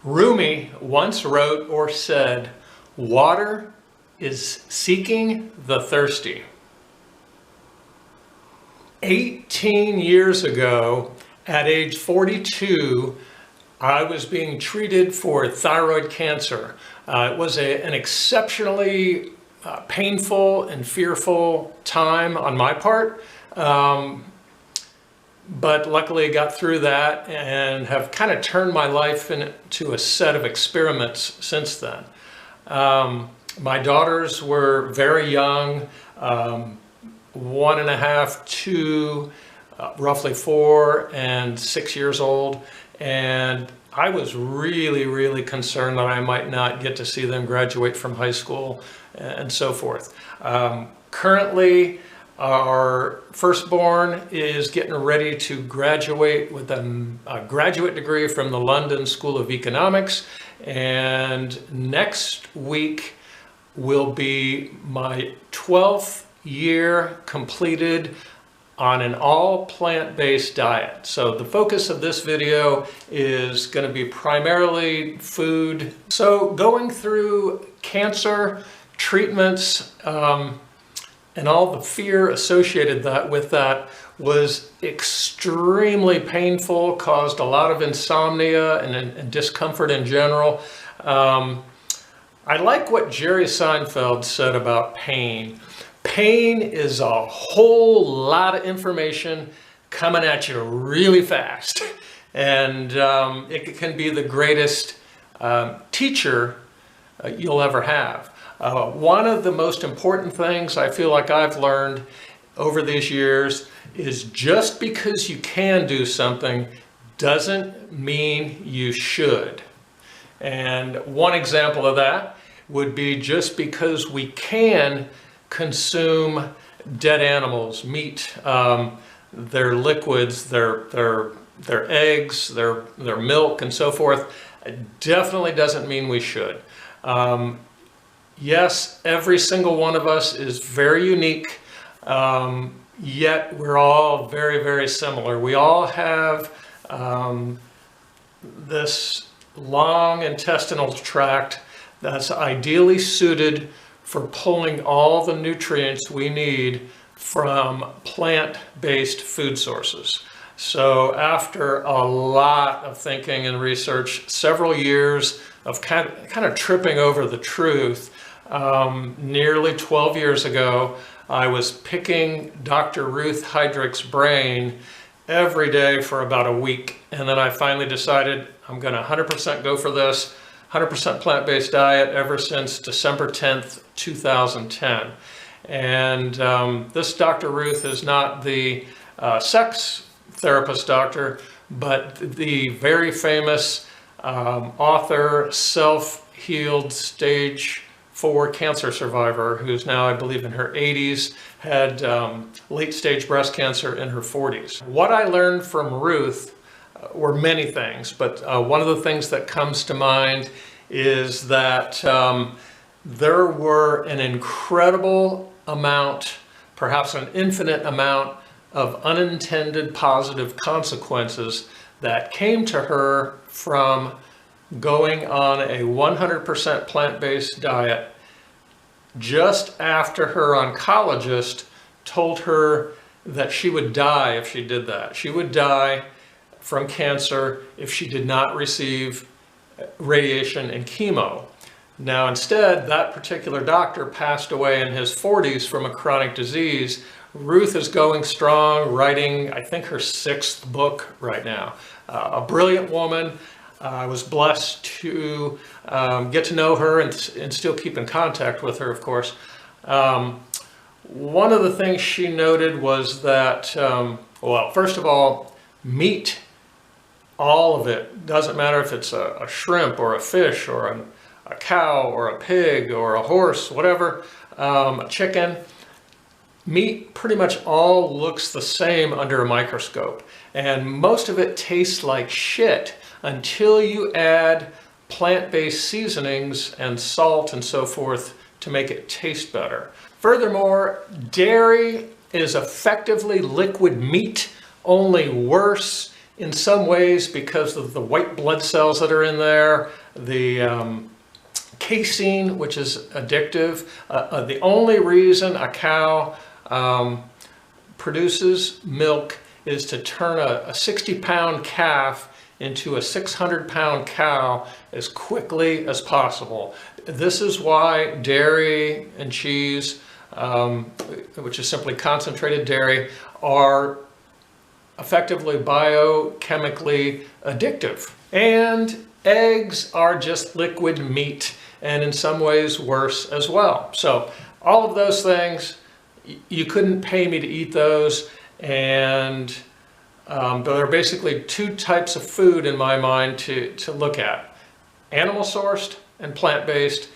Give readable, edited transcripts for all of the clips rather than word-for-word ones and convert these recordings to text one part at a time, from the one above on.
Rumi once wrote or said, "Water is seeking the thirsty." 18 years ago, at age 42, I was being treated for thyroid cancer. It was an exceptionally painful and fearful time on my part. But luckily got through that and have kind of turned my life into a set of experiments since then. My daughters were very young, 1.5, 2, roughly 4 and 6 years old. And I was really concerned that I might not get to see them graduate from high school and so forth. Currently, our firstborn is getting ready to graduate with a graduate degree from the London School of Economics, and next week will be my 12th year completed on an all plant-based diet. So the focus of this video is going to be primarily food. So going through cancer treatments, and all the fear associated with that was extremely painful, caused a lot of insomnia and discomfort in general. I like what Jerry Seinfeld said about pain. Pain is a whole lot of information coming at you really fast. And it can be the greatest teacher you'll ever have. One of the most important things I feel like I've learned over these years is just because you can do something doesn't mean you should. And one example of that would be just because we can consume dead animals, meat, their liquids, their eggs, their milk, and so forth, definitely doesn't mean we should. Yes, every single one of us is very unique, yet we're all very similar. We all have this long intestinal tract that's ideally suited for pulling all the nutrients we need from plant-based food sources. So after a lot of thinking and research, several years of kind of tripping over the truth, nearly 12 years ago, I was picking Dr. Ruth Heydrich's brain every day for about a week. And then I finally decided I'm going to 100% go for this, 100% plant-based diet ever since December 10th, 2010. And this Dr. Ruth is not the sex therapist doctor, but the very famous author, self-healed stage 4 cancer survivor who's now, I believe, in her 80s, had late-stage breast cancer in her 40s. What I learned from Ruth were many things, but one of the things that comes to mind is that there were an incredible amount, perhaps an infinite amount, of unintended positive consequences that came to her from going on a 100% plant-based diet just after her oncologist told her that she would die if she did that. She would die from cancer if she did not receive radiation and chemo. Now instead, that particular doctor passed away in his 40s from a chronic disease. Ruth is going strong, writing, I think, her 6th book right now. A brilliant woman. I was blessed to get to know her and still keep in contact with her, of course. One of the things she noted was that, well, first of all, meat, all of it, doesn't matter if it's a shrimp or a fish or a cow or a pig or a horse, whatever, a chicken, meat pretty much all looks the same under a microscope. And most of it tastes like shit until you add plant-based seasonings and salt and so forth to make it taste better. Furthermore, dairy is effectively liquid meat, only worse in some ways, because of the white blood cells that are in there, the casein, which is addictive. The only reason a cow produces milk is to turn a 60-pound calf into a 600-pound cow as quickly as possible. This is why dairy and cheese, which is simply concentrated dairy, are effectively biochemically addictive. And eggs are just liquid meat, and in some ways worse as well. So all of those things, you couldn't pay me to eat those, and there are basically two types of food in my mind to look at: animal sourced and plant-based.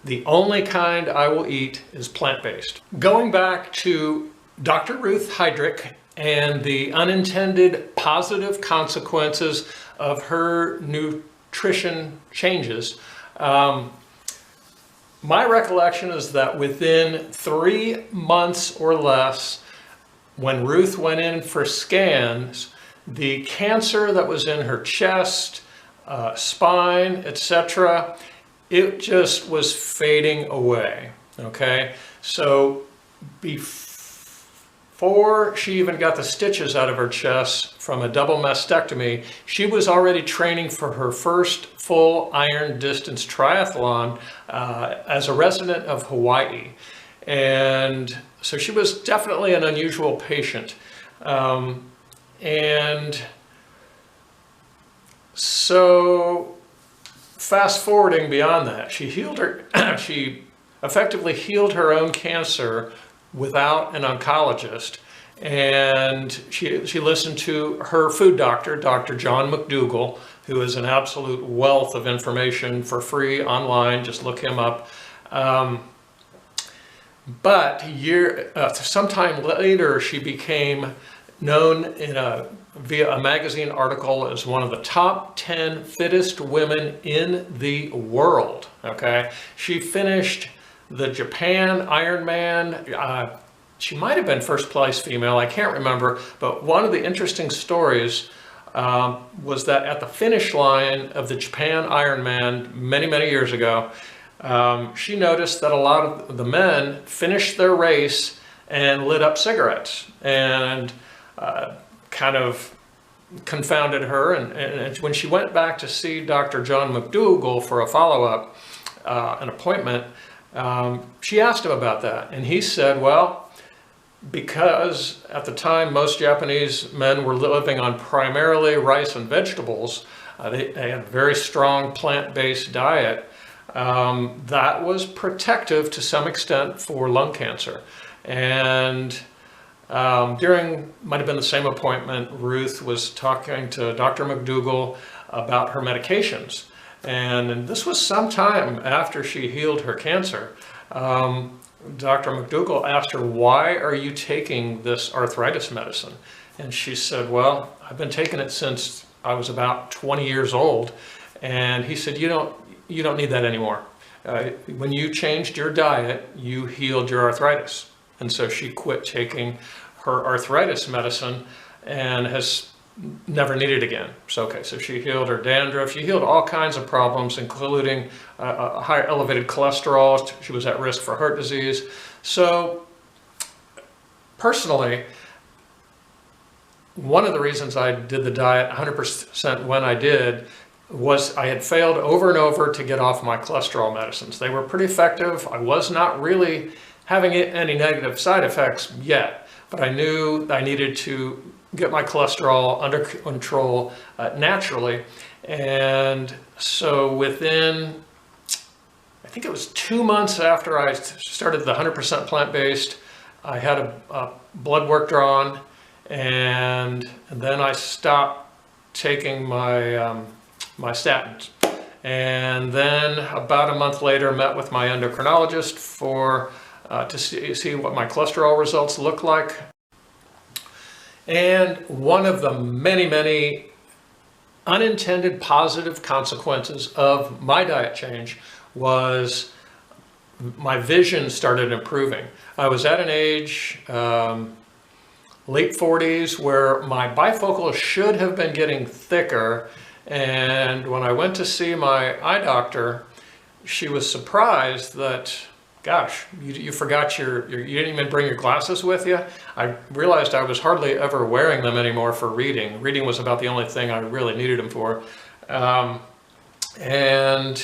The only kind I will eat is plant-based. Going back to Dr. Ruth Heydrich and the unintended positive consequences of her nutrition changes, my recollection is that within 3 months or less, when Ruth went in for scans, the cancer that was in her chest, spine, etc., it just was fading away, okay? So before she even got the stitches out of her chest from a double mastectomy, she was already training for her first full iron distance triathlon as a resident of Hawaii. And so she was definitely an unusual patient. And so fast forwarding beyond that, she effectively healed her own cancer without an oncologist, and she listened to her food doctor, Dr. John McDougall, who is an absolute wealth of information for free online. Just look him up. But sometime later, she became known via a magazine article as one of the top 10 fittest women in the world. Okay, she finished the Japan Ironman. She might have been first place female, I can't remember, but one of the interesting stories was that at the finish line of the Japan Ironman many, many years ago, she noticed that a lot of the men finished their race and lit up cigarettes, and kind of confounded her. And when she went back to see Dr. John McDougall for a follow-up, an appointment, she asked him about that, and he said, well, because at the time most Japanese men were living on primarily rice and vegetables, they had a very strong plant-based diet, that was protective to some extent for lung cancer. And might have been the same appointment, Ruth was talking to Dr. McDougall about her medications. And this was some time after she healed her cancer. Dr. McDougall asked her, why are you taking this arthritis medicine? And she said, well, I've been taking it since I was about 20 years old. And he said, you don't need that anymore. When you changed your diet, you healed your arthritis. And so she quit taking her arthritis medicine and has never needed it again. So, okay, so she healed her dandruff, she healed all kinds of problems, including a high elevated cholesterol. She was at risk for heart disease. So, personally, one of the reasons I did the diet 100% when I did was I had failed over and over to get off my cholesterol medicines. They were pretty effective. I was not really having any negative side effects yet, but I knew I needed to get my cholesterol under control naturally. And so within, I think it was 2 months after I started the 100% plant-based, I had a blood work drawn, and then I stopped taking my my statins. And then about a month later, met with my endocrinologist to see what my cholesterol results look like. And one of the many, many unintended positive consequences of my diet change was my vision started improving. I was at an age, late 40s where my bifocals should have been getting thicker. And when I went to see my eye doctor, she was surprised that, gosh, you forgot you didn't even bring your glasses with you. I realized I was hardly ever wearing them anymore for reading. Reading was about the only thing I really needed them for. And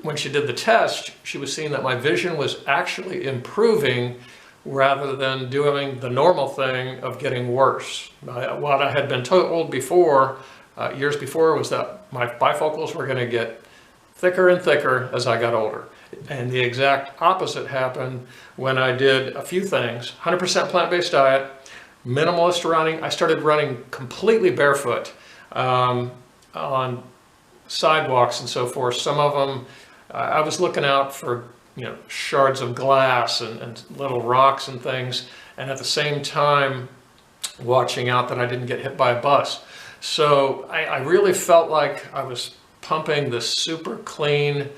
when she did the test, she was seeing that my vision was actually improving rather than doing the normal thing of getting worse. What I had been told before, years before, was that my bifocals were going to get thicker and thicker as I got older. And the exact opposite happened when I did a few things. 100% plant-based diet, minimalist running. I started running completely barefoot on sidewalks and so forth. Some of them, I was looking out for shards of glass and little rocks and things, and at the same time watching out that I didn't get hit by a bus. So I really felt like I was pumping this super clean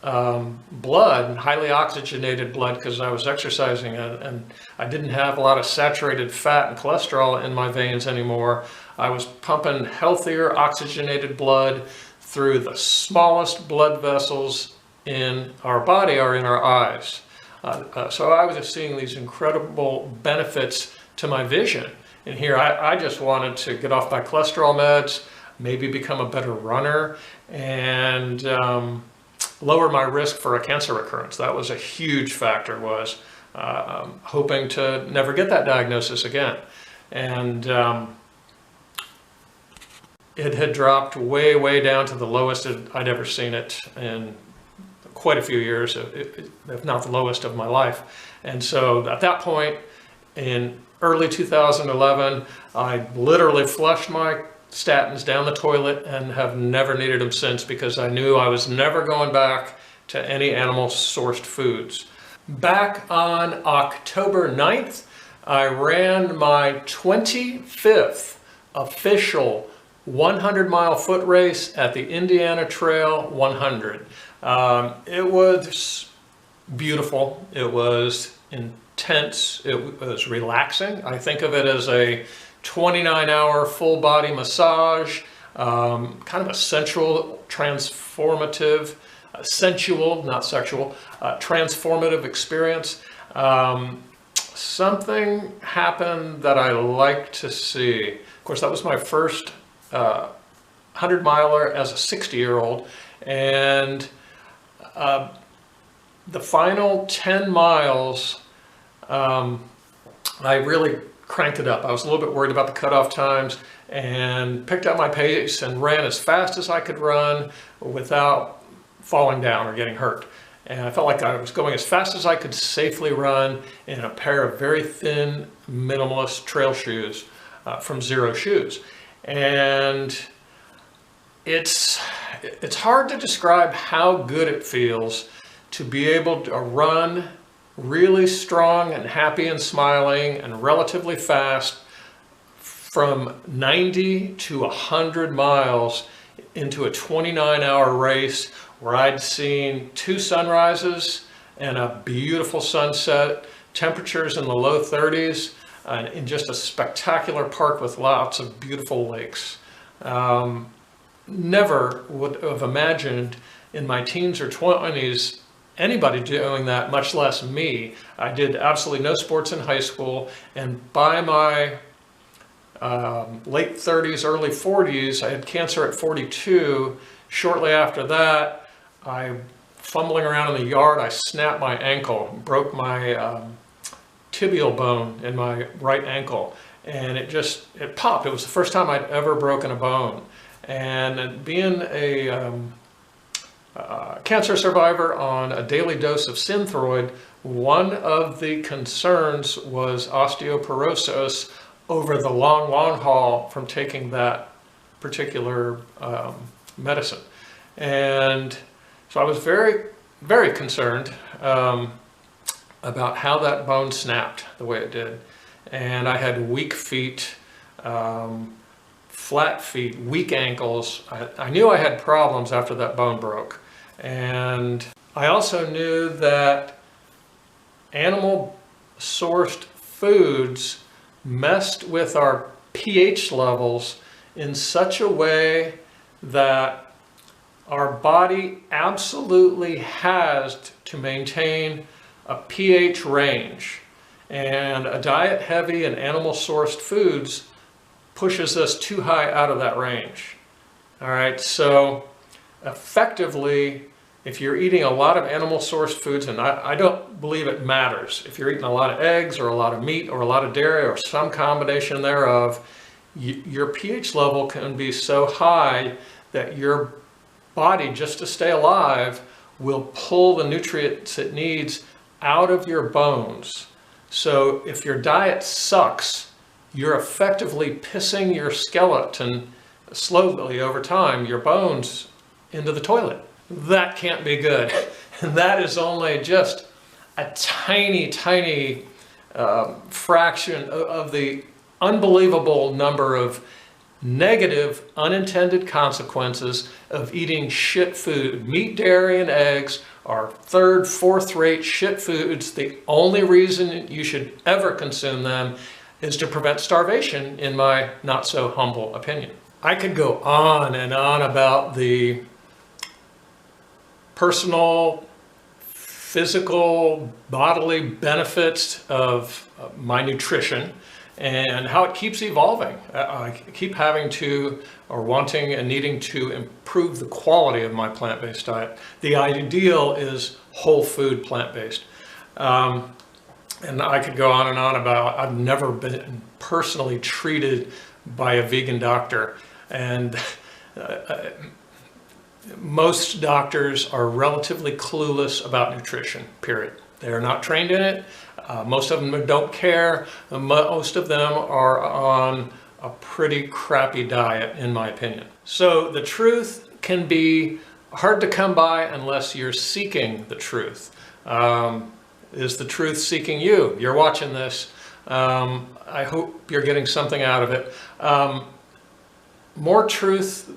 blood, highly oxygenated blood, because I was exercising, and I didn't have a lot of saturated fat and cholesterol in my veins anymore. I was pumping healthier oxygenated blood through the smallest blood vessels in our body are in our eyes. So I was just seeing these incredible benefits to my vision. And here I just wanted to get off my cholesterol meds, maybe become a better runner, and lower my risk for a cancer recurrence. That was a huge factor, was hoping to never get that diagnosis again. And it had dropped way, way down to the lowest I'd ever seen it in quite a few years, if not the lowest of my life. And so at that point, in early 2011, I literally flushed my statins down the toilet and have never needed them since, because I knew I was never going back to any animal-sourced foods. Back on October 9th, I ran my 25th official 100-mile foot race at the Indiana Trail 100. It was beautiful. It was intense. It was relaxing. I think of it as a 29-hour full body massage, kind of a sensual, transformative, sensual, not sexual, transformative experience. Something happened that I like to see. Of course, that was my first 100-miler as a 60-year-old, and the final 10 miles, I really cranked it up. I was a little bit worried about the cutoff times, and picked up my pace and ran as fast as I could run without falling down or getting hurt. And I felt like I was going as fast as I could safely run in a pair of very thin, minimalist trail shoes from Zero Shoes. And it's hard to describe how good it feels to be able to run really strong and happy and smiling and relatively fast from 90 to 100 miles into a 29-hour race where I'd seen 2 sunrises and a beautiful sunset, temperatures in the low 30s, in just a spectacular park with lots of beautiful lakes. Never would have imagined in my teens or 20s anybody doing that, much less me. I did absolutely no sports in high school, and by my late 30s, early 40s, I had cancer at 42. Shortly after that, fumbling around in the yard, I snapped my ankle, broke my tibial bone in my right ankle, and it popped. It was the first time I'd ever broken a bone. And being a cancer survivor on a daily dose of Synthroid, one of the concerns was osteoporosis over the long haul from taking that particular medicine. And so I was very, very concerned about how that bone snapped the way it did. And I had weak feet, flat feet, weak ankles. I knew I had problems after that bone broke. And I also knew that animal-sourced foods messed with our pH levels in such a way that our body absolutely has to maintain a pH range. And a diet heavy in animal-sourced foods pushes us too high out of that range. All right, so effectively, if you're eating a lot of animal-sourced foods, and I don't believe it matters, if you're eating a lot of eggs or a lot of meat or a lot of dairy or some combination thereof, your pH level can be so high that your body, just to stay alive, will pull the nutrients it needs out of your bones. So if your diet sucks, you're effectively pissing your skeleton slowly over time, your bones, into the toilet. That can't be good. And that is only just a tiny, tiny fraction of the unbelievable number of negative, unintended consequences of eating shit food. Meat, dairy, and eggs are third, fourth-rate shit foods. The only reason you should ever consume them is to prevent starvation, in my not-so-humble opinion. I could go on and on about the personal, physical, bodily benefits of my nutrition and how it keeps evolving. I keep having to, or wanting and needing to improve the quality of my plant-based diet. The ideal is whole food plant-based. And I could go on and on about, I've never been personally treated by a vegan doctor. And most doctors are relatively clueless about nutrition, period. They are not trained in it. Most of them don't care. Most of them are on a pretty crappy diet, in my opinion. So the truth can be hard to come by unless you're seeking the truth. Is the truth seeking you? You're watching this. I hope you're getting something out of it. More truth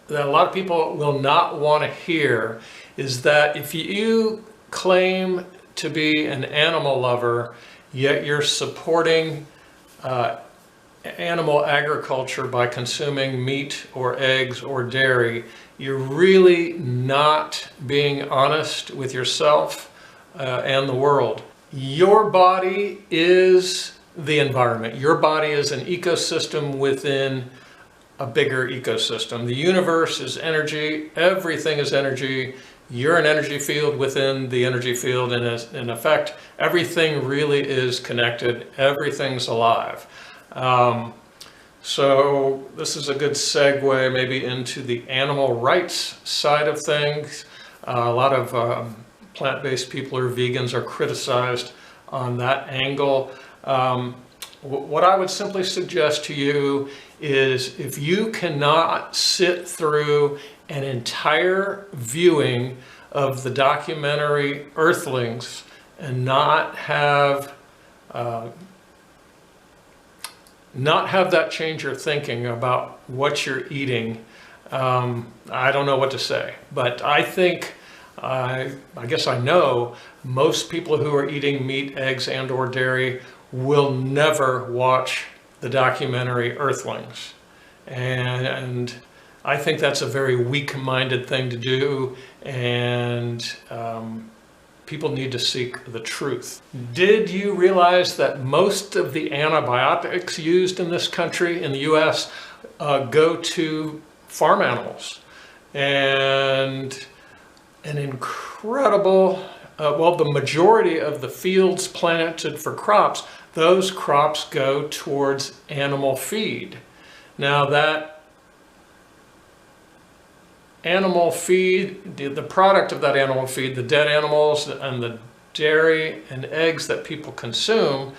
that a lot of people will not want to hear is that if you claim to be an animal lover, yet you're supporting animal agriculture by consuming meat or eggs or dairy, you're really not being honest with yourself and the world. Your body is the environment. Your body is an ecosystem within a bigger ecosystem. The universe is energy. Everything is energy. You're an energy field within the energy field, and in effect, everything really is connected. Everything's alive. So this is a good segue maybe into the animal rights side of things. A lot of plant-based people or vegans are criticized on that angle. What I would simply suggest to you is, if you cannot sit through an entire viewing of the documentary Earthlings and not have that change your thinking about what you're eating, I don't know what to say. But I think, I guess I know, most people who are eating meat, eggs, and or dairy will never watch the documentary Earthlings. And I think that's a very weak-minded thing to do, and people need to seek the truth. Did you realize that most of the antibiotics used in this country, in the US, go to farm animals? And an incredible, well, the majority of the fields planted for crops, those crops go towards animal feed. Now that animal feed, the product of that animal feed, the dead animals and the dairy and eggs that people consume,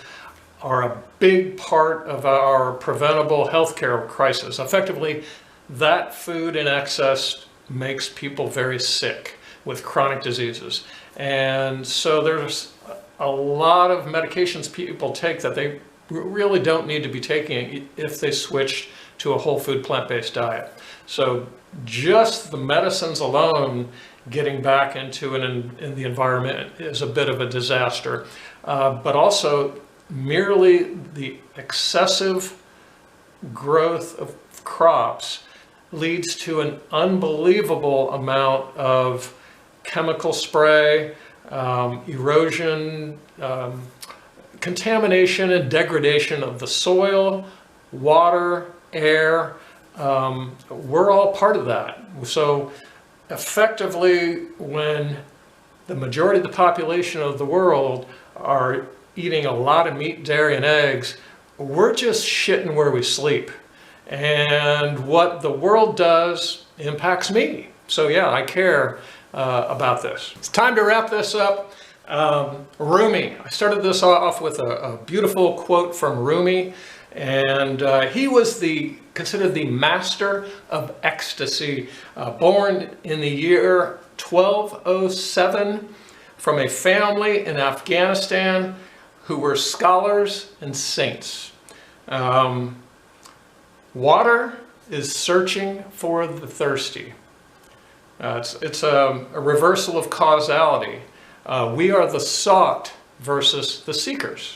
are a big part of our preventable healthcare crisis. Effectively, that food in excess makes people very sick with chronic diseases. And so there's a lot of medications people take that they really don't need to be taking if they switch to a whole food plant-based diet. So just the medicines alone, getting back into it in the environment, is a bit of a disaster. But also merely the excessive growth of crops leads to an unbelievable amount of chemical spray, erosion, contamination and degradation of the soil, water, air. We're all part of that. So effectively, when the majority of the population of the world are eating a lot of meat, dairy, and eggs, we're just shitting where we sleep. And what the world does impacts me. So yeah, I care about this. It's time to wrap this up. Rumi. I started this off with a beautiful quote from Rumi, and he was considered the master of ecstasy, born in the year 1207 from a family in Afghanistan who were scholars and saints. Water is searching for the thirsty. It's a reversal of causality. We are the sought versus the seekers.